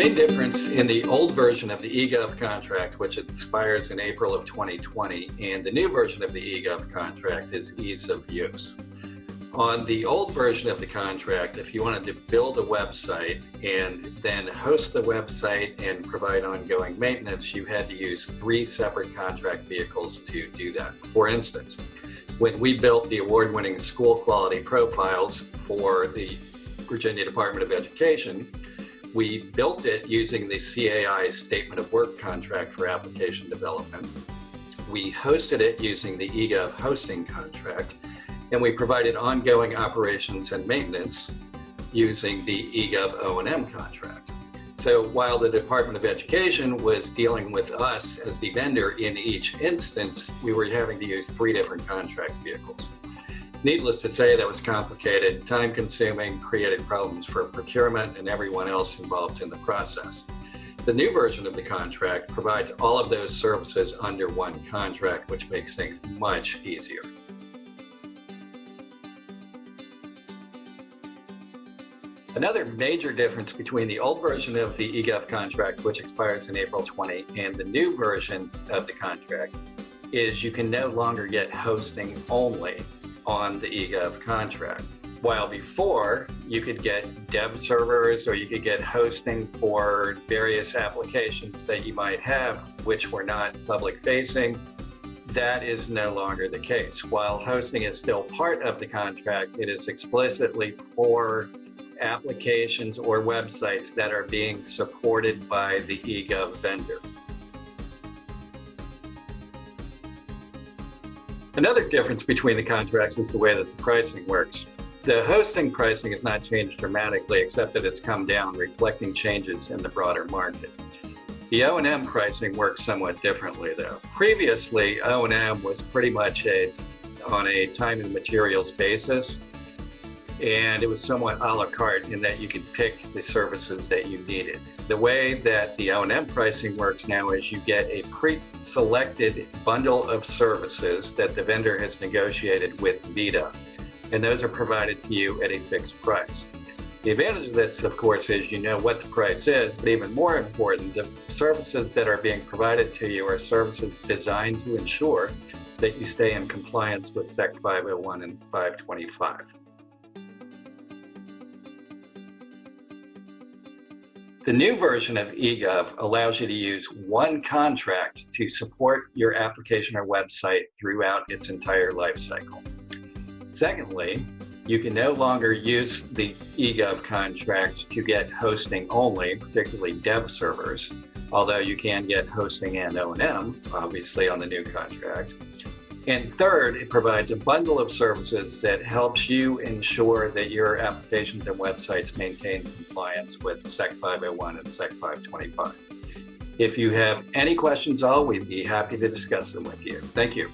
main difference in the old version of the eGov contract, which expires in April of 2020, and the new version of the eGov contract is ease of use. On the old version of the contract, if you wanted to build a website and then host the website and provide ongoing maintenance, you had to use 3 separate contract vehicles to do that. For instance, when we built the award-winning school quality profiles for the Virginia Department of Education, we built it using the CAI Statement of Work contract for application development. We hosted it using the eGov hosting contract, and we provided ongoing operations and maintenance using the eGov O&M contract. So while the Department of Education was dealing with us as the vendor in each instance, we were having to use 3 different contract vehicles. Needless to say, that was complicated, time-consuming, created problems for procurement and everyone else involved in the process. The new version of the contract provides all of those services under one contract, which makes things much easier. Another major difference between the old version of the eGov contract, which expires in April 20, and the new version of the contract is you can no longer get hosting only on the eGov contract. While before you could get dev servers or you could get hosting for various applications that you might have which were not public facing, that is no longer the case. While hosting is still part of the contract, it is explicitly for applications or websites that are being supported by the eGov vendor. Another difference between the contracts is the way that the pricing works. The hosting pricing has not changed dramatically, except that it's come down, reflecting changes in the broader market. The O&M pricing works somewhat differently, though. Previously, O&M was pretty much on a time and materials basis, and it was somewhat a la carte in that you could pick the services that you needed. The way that the O&M pricing works now is you get a pre-selected bundle of services that the vendor has negotiated with VITA, and those are provided to you at a fixed price. The advantage of this, of course, is you know what the price is, but even more important, the services that are being provided to you are services designed to ensure that you stay in compliance with SEC 501 and 525. The new version of eGov allows you to use one contract to support your application or website throughout its entire life cycle. Secondly, you can no longer use the eGov contract to get hosting only, particularly dev servers, although you can get hosting and O&M, obviously, on the new contract. And third, it provides a bundle of services that helps you ensure that your applications and websites maintain compliance with SEC 501 and SEC 525. If you have any questions at all, we'd be happy to discuss them with you. Thank you.